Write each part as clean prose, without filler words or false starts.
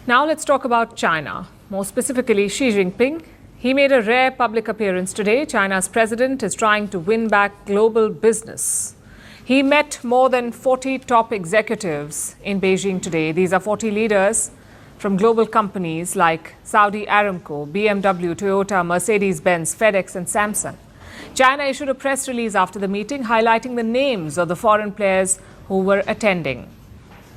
Now let's talk about China, more specifically Xi Jinping. He made a rare public appearance today. China's president is trying to win back global business. He met more than 40 top executives in Beijing today. These are 40 leaders from global companies like Saudi Aramco, BMW, Toyota, Mercedes-Benz, FedEx and Samsung. China issued a press release after the meeting highlighting the names of the foreign players who were attending.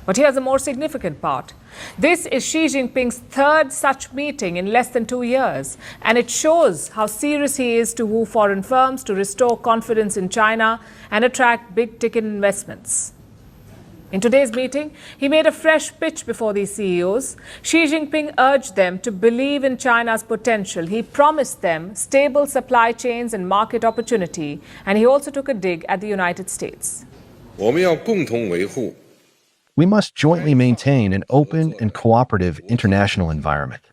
But here's the more significant part. This is Xi Jinping's third such meeting in less than 2 years, and it shows how serious he is to woo foreign firms, to restore confidence in China and attract big-ticket investments. In today's meeting, he made a fresh pitch before these CEOs. Xi Jinping urged them to believe in China's potential. He promised them stable supply chains and market opportunity, and he also took a dig at the United States. We must jointly maintain an open and cooperative international environment.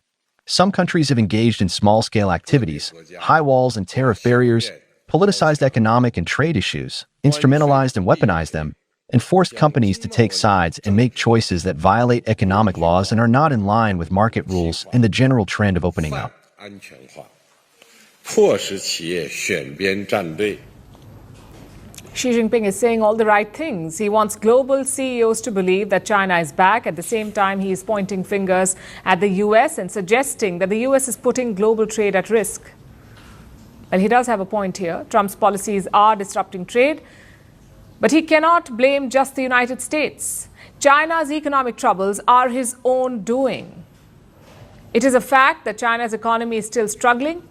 Some countries have engaged in small-scale activities, high walls and tariff barriers, politicized economic and trade issues, instrumentalized and weaponized them, and forced companies to take sides and make choices that violate economic laws and are not in line with market rules and the general trend of opening up. Xi Jinping is saying all the right things. He wants global CEOs to believe that China is back. At the same time, he is pointing fingers at the US and suggesting that the US is putting global trade at risk. Well, he does have a point here. Trump's policies are disrupting trade, but he cannot blame just the United States. China's economic troubles are his own doing. It is a fact that China's economy is still struggling.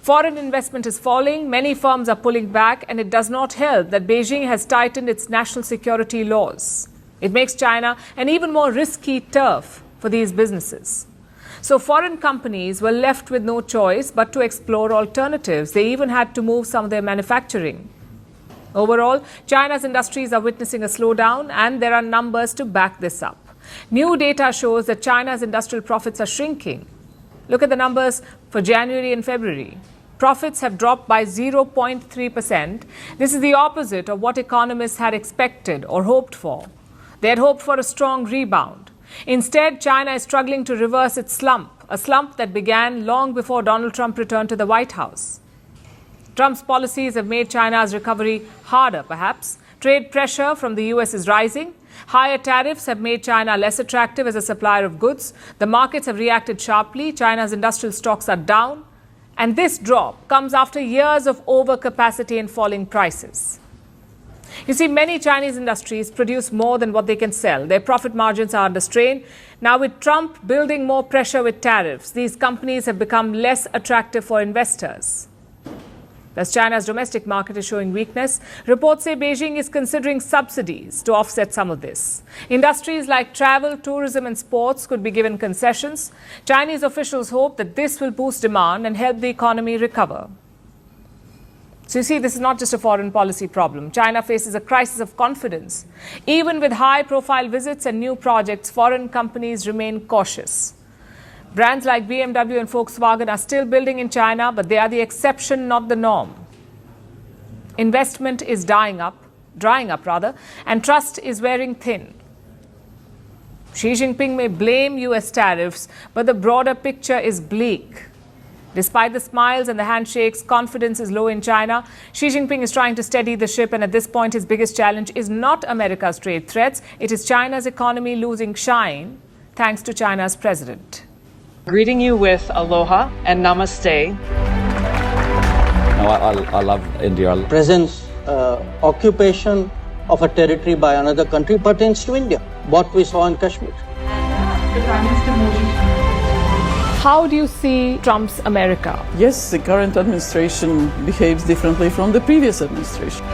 Foreign investment is falling, many firms are pulling back, and it does not help that Beijing has tightened its national security laws. It makes China an even more risky turf for these businesses. So foreign companies were left with no choice but to explore alternatives. They even had to move some of their manufacturing. Overall, China's industries are witnessing a slowdown, and there are numbers to back this up. New data shows that China's industrial profits are shrinking. Look at the numbers for January and February. Profits have dropped by 0.3%. This is the opposite of what economists had expected or hoped for. They had hoped for a strong rebound. Instead, China is struggling to reverse its slump, a slump that began long before Donald Trump returned to the White House. Trump's policies have made China's recovery harder, perhaps. Trade pressure from the US is rising. Higher tariffs have made China less attractive as a supplier of goods. The markets have reacted sharply. China's industrial stocks are down. And this drop comes after years of overcapacity and falling prices. You see, many Chinese industries produce more than what they can sell. Their profit margins are under strain. Now, with Trump building more pressure with tariffs, these companies have become less attractive for investors. Thus, China's domestic market is showing weakness. Reports say Beijing is considering subsidies to offset some of this. Industries like travel, tourism and sports could be given concessions. Chinese officials hope that this will boost demand and help the economy recover. So you see, this is not just a foreign policy problem. China faces a crisis of confidence. Even with high-profile visits and new projects, foreign companies remain cautious. Brands like BMW and Volkswagen are still building in China, but they are the exception, not the norm. Investment is drying up, and trust is wearing thin. Xi Jinping may blame US tariffs, but the broader picture is bleak. Despite the smiles and the handshakes, confidence is low in China. Xi Jinping is trying to steady the ship, and at this point, his biggest challenge is not America's trade threats. It is China's economy losing shine, thanks to China's president. Greeting you with aloha and namaste. No, I love India. Presence, occupation of a territory by another country pertains to India. What we saw in Kashmir. How do you see Trump's America? Yes, the current administration behaves differently from the previous administration.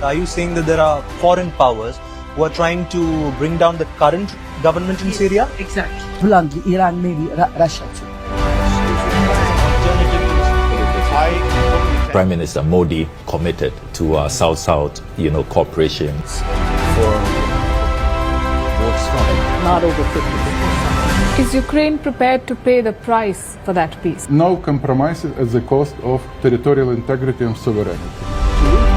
Are you saying that there are foreign powers who are trying to bring down the current government in Syria? Exactly. Bluntly, Iran, maybe Russia too. Prime Minister Modi committed to South-South, cooperation. Not over 50%. Is Ukraine prepared to pay the price for that peace? No compromises at the cost of territorial integrity and sovereignty.